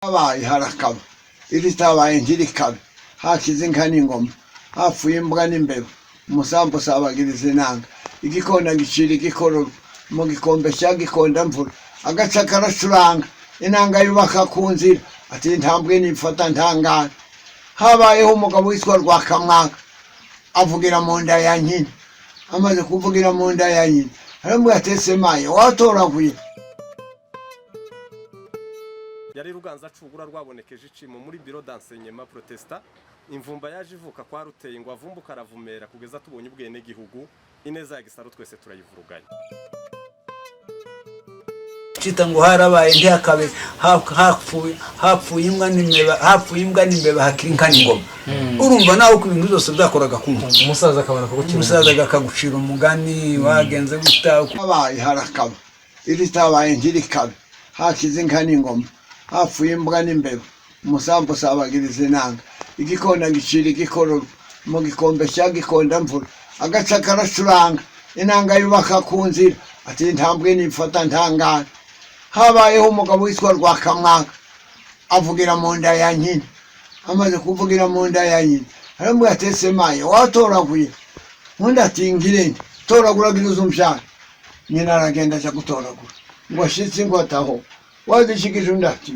Abaye harakaba iritabaye ntirikabe hakize inka n'ingoma hapfuye imbwa n'imbeba umusambu sabagiriza inanga igikona gicira igikororo mu gikombe cya gikonda mvura agaca karacuranga inanga yubaka ku nzira ati intambwe nifata ntangana habayeho umugabo witwa Rwakamwaka avugira mu nda ya nyina amaze kuvugira mu nda ya nyina haramwe atese maye watoraguye yari ruganza cugura rwabonekeje icimo muri biro d'enseignement protesta imvumba yaje ivuka kwa ruteye ngo avumbuka aravumera kugeza tubonye ubwene gihugu ineza ya gisaro twese turayivuruganya cita ngo harabaye ndihakabe hapfuye imbwa n'imbeba hakiri inka n'ingoma urumva nawe uko ibintu byose byakoraga kumva umusaza akabona kugucira umusaza akagucira umugani wagenze gutaha abaye harakaba iritabaye ntirikabe hakize inka n'ingoma hapfuye imbwa n'imbeba umusambu sabagiriza inanga igikona gicira igikororo mu gikombe cya gikonda mvura agaca karacuranga inanga yubaka ku nzira ati intambwe nifata ntangana habayeho umugabo witwa Rwakamwaka avugira mu nda ya nyina amaze kuvugira mu nda ya nyina haramwe atese maye watoraguye undi ati ngirente toragura giruza umbyara nyina aragenda aja gutoragura ngo ashitse ngo ataho wazishikije undi ati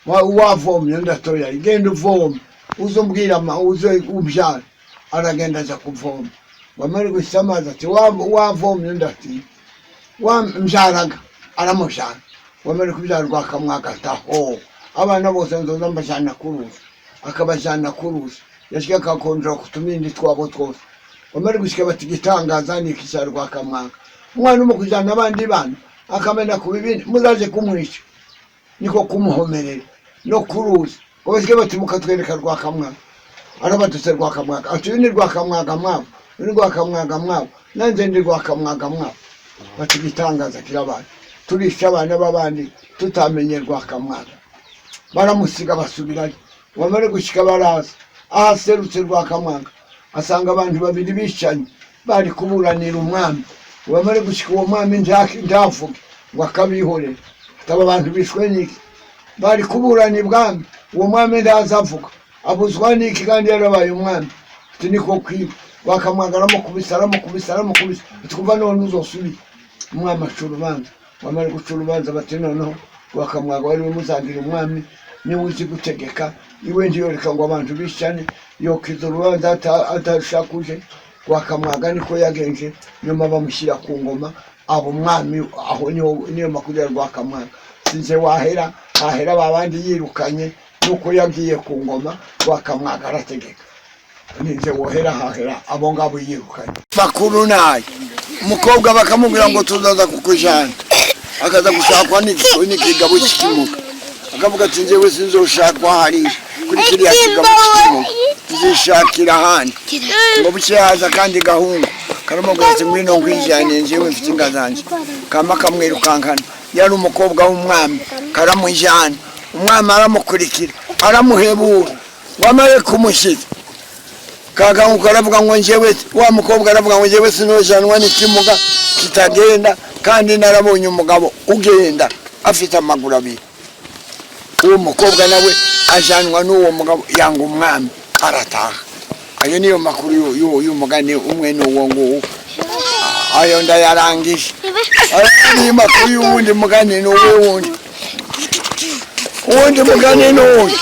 wavomye undi atoya igenda uvoma uzombwira uze ubyara aragenda aja kuvoma wamara gushya amazi ati wavomye undi ati wambyaraga aramushana wamara kubyara Rwakamwaka ataho abana bose nzoza mbajana kuruza akabajana kuruza yashika akakonjora kutumindi twabo twose wamara gushika bati gitangaza ni kisha Rwakamwaka umwana umukujana abandi bana akamena kubibindi muzaje kumwica niko kumuhomerera no kuruza ubashike bati mukatwereka Rwakamwaka arabatuse Rwakamwaka ati ni Rwakamwaka mwabo ni Rwakamwaka mwabo nanze ndi Rwakamwaka mwabo bati gitangaza kirabana turisha abana babandi tutamenye Rwakamwaka baramusiga basubirayo wamare gushika baraza ahaserutse Rwakamwaka asanga abantu babiri bicanye bari kuburanira umwami wamare gushika uwo mwami ndavuga ngo akabihorera ataba abantu bishwe niki bari kuburana ibwami uwo mwami ndazavuga abuzwa niki kandi yarabaye umwami ati niko kwiba Rwakamwaka aramukubisa tukumva none uzosubira umwami acurubanza wamare gucurubanza bati noneho Rwakamwaka wari muzagira umwami niwe uzi gutegeka iwe ndiyoreka ngo abantu bishane yokiza urubanza atashakuje Rwakamwaka niko yagenje nyuma bamushyira ku ngoma abo mwami aho niyo makuru ya Rwakamwaka sinze wahera babandi yirukanye nuko yagiye ku ngoma Rwakamwaka arategeka ninze wohera hahera abo ngabo yirukanye bakuru naye umukobwa bakamubwira ngo tuzaza kukujana akaza gushakwa n'ikigabo kikimuka akavuga ati njyewe sinzoshakwa hari kuri kiriya kigabo kikimuka nzishakira handi ngo buke haza kandi gahungu karamugwetse ngwino nkwijyane njyewe mfite inga zanje kama kamwirukankana yari umukobwa w'umwami karamujyana umwami aramukurikira aramuhebura wamare kumushyira kagahungu karavuga ngo njyewe wa mukobwa aravuga ngo njyewe sinojanwa n'ikimuga kitagenda kandi narabonye umugabo ugenda afite amaguru abiri uwo mukobwa nawe ajanwa n'uwo mugabo yanga umwami arataha ayo niyo makuru y'umugani umwe n'uwo nguwo ayo ndayarangije niyo makuru y'uwundi mugani n'uwo uwundi mugani n'uwundi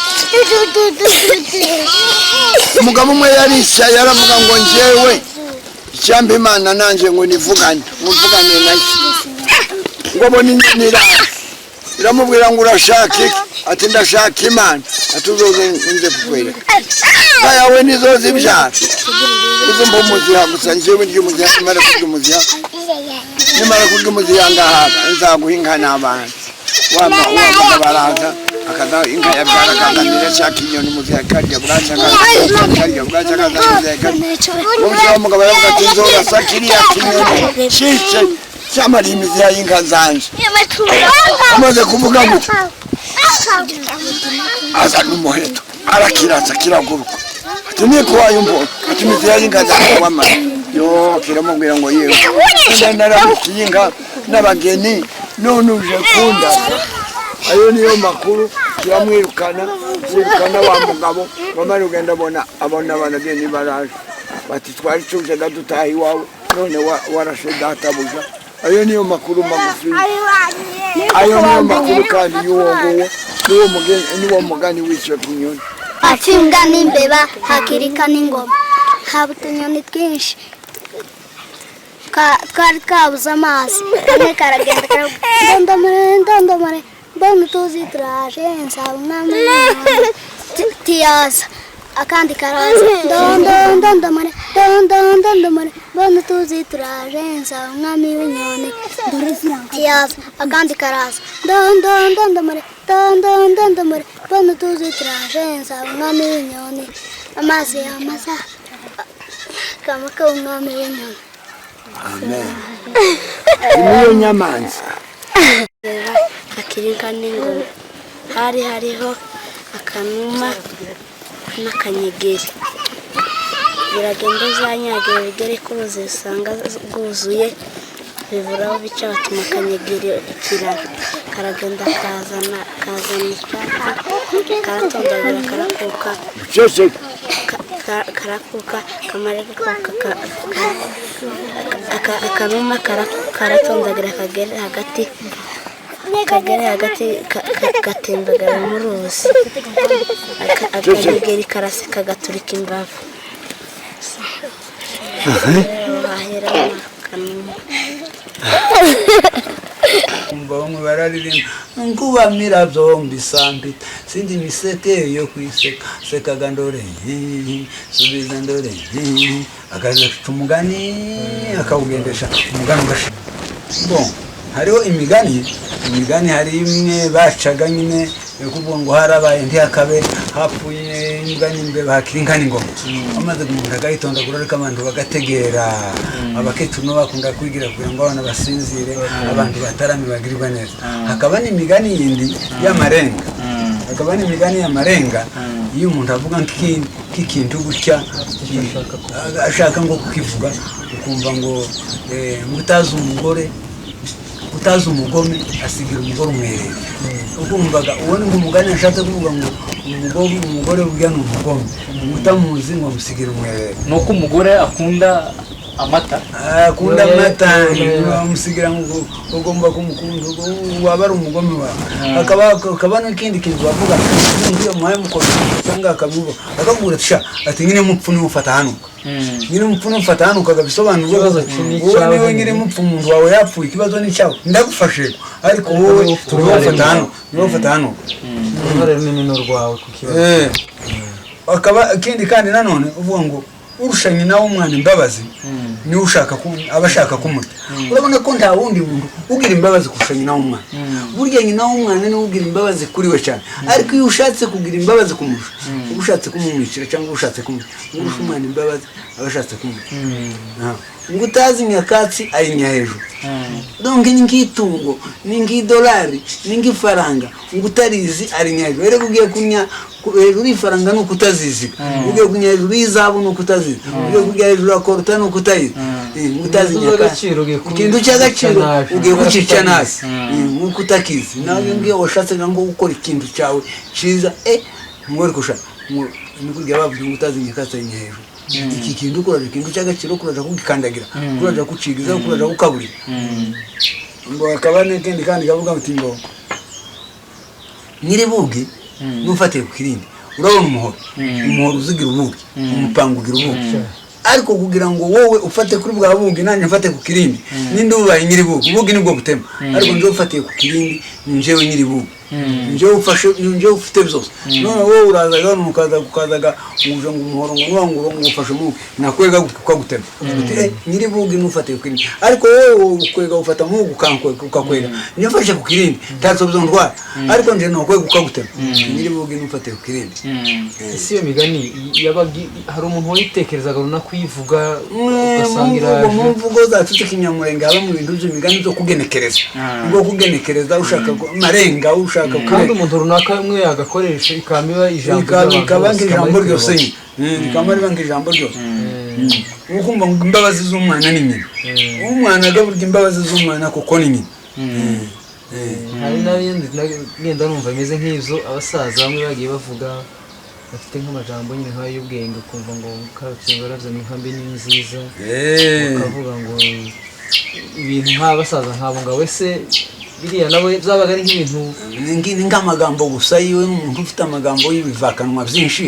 umugabo umwe yarisha yaravuga ngo njyewe icyambe Imana nanje ngo nivugane nayo ngo bone inyira iramubwira ngo urashaka iki ati ndashaka Imana atuzoze nje kukwereka yawe nizo zibyara uzumba umuziha gusa njyewe ndi umuziha nimara kurya umuziha ngahaga nzaguhinga n'abana wama baraza akaza inka yabyara kazanira cyaka inyoni muziha karya buraca umugabo yavuga ati nzora sakiriya kinyoni cice cyamari imiziha y'inka zanje amaze kuvuga gutya aza n'umuheto arakiraza kiraguruka ati niko wayumva ati imiziha y'inka zanje wamara yo kiramubwira ngo yewe naramukiye inka n'abageni none uje kunda ayo niyo makuru turamwirukana wa mugabo bamara ugenda abona baragenda baraje bati twari tuje dutaha iwawe none warashe databuja. Ayo niyo makuru magufi, ayo niyo makuru kandi y'uwo niwo mugani w'icyo tunyoni. Acimbwa n'imbeba hakirika n'ingoma, haba utunyoni twinshi twari twabuze amazi, kamwe karagenda ndondomore mbona utuzi turaje nsaba umwami tiyaza, akandi karaza ndondomore mbona utuzi turaje nsaba umwami w'inyoni tiyaza, akandi karaza ndondomore mbona utuzi turaje nsaba umwami w'inyoni, amazi yamaza kamaka umwami w'inyoni. Amen. Niyo nyamanza hakirika n'ingoma, hariho akanuma n'akanyegeri, biragenda uzanyagira bigere ku ruzi usanga rwuzuye, biburaho bica batuma akanyegeri ikiraro, karagenda kazana icyatsi, karatondagura karakuka, kamara gukuka akanuma karatondagira kagere hagati gatembagara mu ruzi, akanyegeri karaseka gaturika imbavu. Bahera akanuma bamwe bararirimba nkubamira byombi sambita sindi miseke yo kwiseka sekaga ndore subiza ndore akaza umugani akawugendesha umugani ugasha. Bon, hariho imigani hari imwe bacaga nyine kuvuga ngo harabaye ntihakabe hapfuye imbwa n'imbeba hakiri inka n'ingoma, amaze gumuntu agahitondagura ariko abantu bagategera, abakecuru no bakunda kwigira kugira ngo abana basinzire, abantu batarame bagirirwa neza. Hakaba n'imigani yindi y'amarenga, iyo umuntu avuga nk'ikintu gutya ashaka ngo kukivuga, ukumva ngo utazi umugome asigira umugore umwerere, ukumvaga ubona nk'umugani ashatse kuvuga ngo umugore burya ni umugome, utamuzi ngo amusigire umwerere. Nuko umugore akunda amata, amusigira ngo ugomba kumukunda, waba ari umugome wawe. Hakaba n'ikindi kintu bavuga iyo muhaye mukora usanga akabivuga akakubwira ati nyine mupfu nimufata hanuka, nyine mupfu nimufata hanuka, agabisobanura wowe niwe nyine mupfu umuntu wawe yapfuye, ikibazo ni cyawe ndagufashe, ariko wowe turiwufata hanuka uruhare runini rwawe ku kibazo. Akaba ikindi kandi nanone uvuga ngo urushanye nawe umwana imbabazi niwe abashaka kumuta. Urabona ko nta wundi muntu ugira imbabazi kurushanya nawe umwana, burya nyina w'umwana niwe ugira imbabazi kuri we cyane, ariko iyo ushatse kugira imbabazi kumurusha, ushatse kumumwicira cyangwa ushatse kumurusha umwana imbabazi abashatse kumuta. Ngo utazi nyakatsi ayinya hejuru, donc ni nk'itungo, ni nk'idolari, ni nk'ifaranga, ngo utarizi arinya hejuru. Rero ugiye kunya hejuru y'ifaranga nuko utaziziga, ugiye kunya hejuru y'izahabu nuko utazizi, ugiye kujya hejuru ya koruta nuko utayizi, utazi nyakatsi ikintu cy'agaciro ugiye kucica nasi nuko utakizi. Nawe ngiyo washatse ngo gukora ikintu cyawe cyiza ngori kusha nikugira bavuga ngo utazi nyakatsi ayinya hejuru, iki kintu kuraje ikintu cy'agaciro kuraje kugikandagira, kuraje kucigiza, kuraje kukaburira. Ngo akaba n'ikindi kandi kavuga muti ngo nyiribugi nufatiye ku kirindi, urabona umuhoro uzigira ubugi, umupangu ugira ubugi, ariko kugira ngo wowe ufate kuri bwa bugi nanjye mfate ku kirindi, ninde ubaye nyiribugi, ubugi nibwo butema, ariko nje ufatiye ku kirindi njewe nyiribugi, nje ufite byose. None wowe urazaga ukazaga uje ngo umuhoro ngo ufashe mu nakwega gutema, nyiribugi nufatiye ku kirindi, ariko wowe ukwega ufata mu ukakwega nyafashe ku kirindi tatso bizondwa, ariko nje no kwega ukagutema, nyiribugi nufatiye ku kirindi. Isi yo migani yabagi hari umuntu wayitekerezaga runa kuyivuga ugasangira mu mvugo zacu cy'ikinyamurenge aba mu bintu by'imigani zo kugenekereza, ngo kugenekereza ushaka marenga ushaka kandi umuntu runaka umwe yagakoresha ikamiba ijambo ryose, rikamara ibanga ijambo ryose. Ukumva ngo imbabazi z'umwana ni nyina, umwana agaburya imbabazi z'umwana kuko ni nyina. hari n'abindi ngenda numva bimeze nk'ibyo abasaza bamwe bagiye bavuga bafite nk'amajambo nyine nk'ay'ubwenge ukumva ngo karukingo yaravye n'inkambi ni nziza bakavuga ngo ibintu nk'abasaza nk'abo ngabo ese biriya nawe byabaga ari nk'ibintu nk'amagambo gusa yiwe n'umuntu ufite amagambo y'ibivakanwa byinshi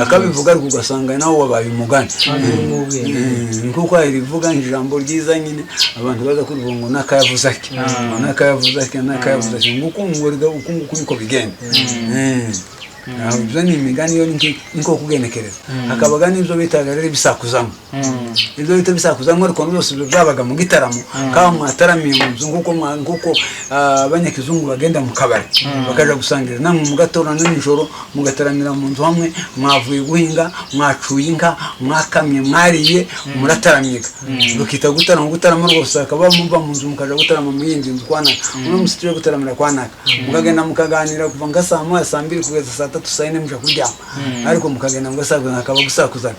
akabivuga ariko ugasanga nawe wabaye umugani nkuko rivuga ijambo ryiza nyine abantu baza kurivuga ngo n'akayavuze ake n'akayavuze ake n'akayavuze ake nguko niko bigenda ibyo ni imigani yo niko kugenekereza hakabaga n'ibyo bitaga rero ibisakuzanwa ibyo bita bisakuzanwa ariko byose byabaga mu gitaramo kaba mwataramiye mu nzu nguko abanyakizungu bagenda mu kabari bakaja gusangira namwe mu gatora no nijoro mugataramira mu nzu hamwe mwavuye guhinga mwacuye inka mwakamye mwariye murataramyiga rukita gutarama rwose akaba muva mu nzu mukaja gutarama mu yindi nzu kwanaka uno musitire gutaramira kwanaka mukagenda mukaganira kuva nga saa moya saa mbiri kugeza saa tatu saa yine muja kuryama ariko mukagenda mugasakuzana akaba gusakuzana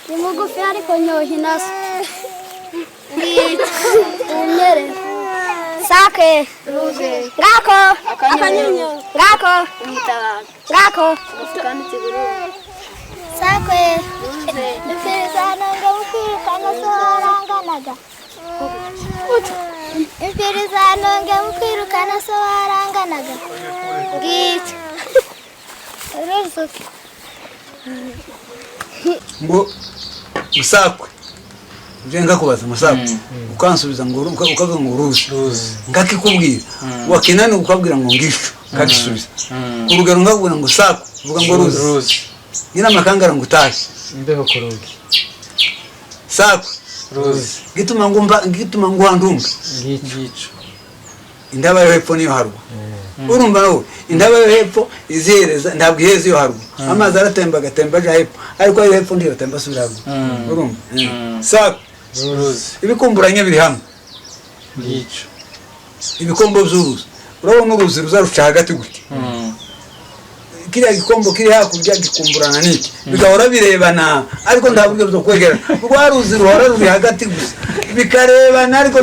ni mugufi ariko nyohi naso unyere sake ngako akanyonyo ngako ngako sake impirizano ngemukirukana soharanganaga impirizano ngemukirukana soharanganaga ngiki uruzuki ngo usakwe jenga kubaza masakwe ukansubiza ngo ukavuga ngo uruzi ngakikubwira wakinani ukabwira ngo ngisho kagisubiza kurugero ngakubwira ngo sakwe uvuga ngo ruzi nyina makangara ngo utashi imbeho kurugi sakwe ruzi gituma ngo handunga ngico indaba yo hepfo niyo harwa urumva nawe indaba yo hepfo izereza ntabwo iheze yo harwa amazi aratemba agatemba aje hepfo ariko yo hepfo ndiyo temba subira harwa urumva sakwe ibikumburanye biri hamwe ngico ibikombo by'uruzi urabona uruzi ruzaruca hagati gutya kiriya gikombo kiri hakurya gikumburana n'iki bigahora birebana ariko nta buryo bwo kwegera rwa ruzi ruhora ruri hagati gusa bikarebana ariko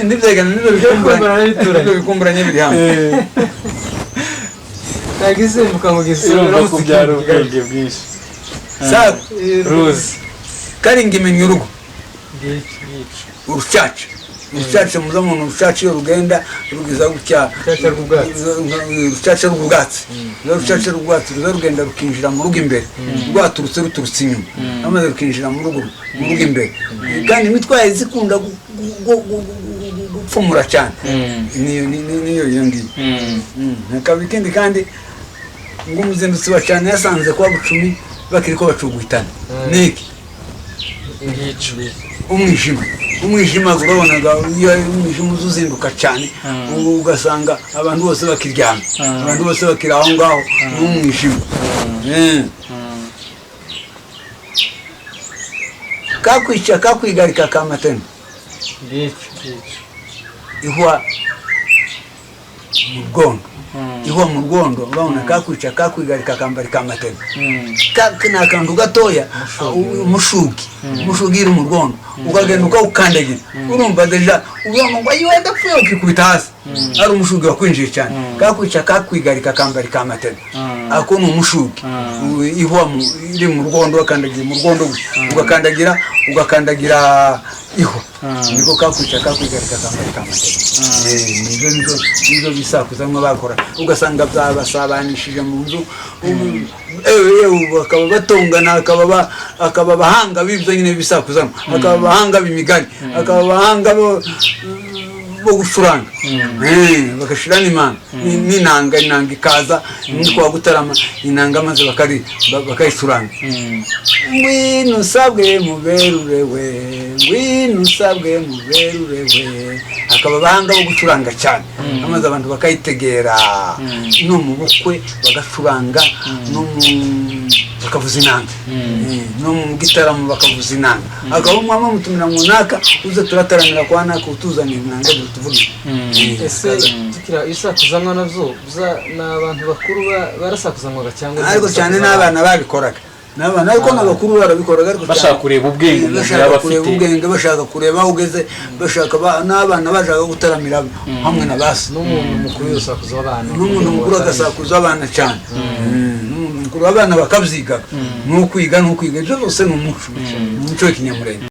ntibyegana n'ibyo bikumburanye biri hamwe nagisimbuka mu gisura kubyara ubwenge bwinshi ruzi karinga imenya urugo urucaca muza muntu urucaca iyo rugenda rugiza gutya urucaca rw'ubwatsi ruza rugenda rukinjira mu rugo imbere rwaturutse ruturutse inyuma amaze rukinjira mu rugo imbere kandi imitwaye zikunda gupfumura cyane niyo ngiyo hakaba ikindi kandi ngo umuzindutsi wa cyane yasanze kuba bucumi bakiri ko bacuguhitana niki umwijima urabonaga iyo umwijima uzinduka cyane ugasanga abantu bose bakiryama abantu bose bakiri aho ngaho n'umwijima kakwica kakwigarika kamatema ihwa mu bwondo ihwa mu rwondo urabona kakwica kakwigarika kambari kamatema ni akantu gatoya umushugi iri mu rwondo ukagenda ukawukandagira urumva deja ubona ngo ayiwe ndapfuye ukikubita hasi ari umushugi wakwinjiye cyane kakwica kakwigarika kambari kamatema ako ni umushugi ihwa iri mu rwondo ugakandagira mu rwondo ugakandagira ihwa niko kakwica kakwigarika kambari kamatema nizo bisakuzanwa bakora ugasanga byabasabanishije mu nzu bakaba batongana akaba abahanga b'ibyo nyine bisakuzanwa akaba abahanga b'imigani akaba abahanga bo gucuranga bagashira n'imana n'inanga ikaza kwa gutarama inanga maze bakayicuranga ngwino usabwe muberure we ngwino usabwe muberure we akaba abahanga bo gucuranga cyane amaze abantu bakayitegera no mu bukwe bagacuranga no mu bakavuza inanga no mu gitaramo bakavuza inanga akaba umwama mutumira mu naka uze turataramira kwa naka utuzanira inanga tuvuge ese tukira isakuzanwa navyo n'abantu bakuru barasakuzanwaga cyangwa ariko cyane n'abana babikoraga n'abana ariko n'abakuru barabikoraga ariko bashaka kureba ubwenge ubwenge bashaka kureba ugeze bashaka n'abana bashaka gutaramira hamwe na basi n'umuntu mukuru yosakuza abana n'umuntu mukuru agasakuza abana cyane n'umuntu mukuru abana bakabyiga n'ukwiga ibyo byose ni umuco w'ikinyamurenge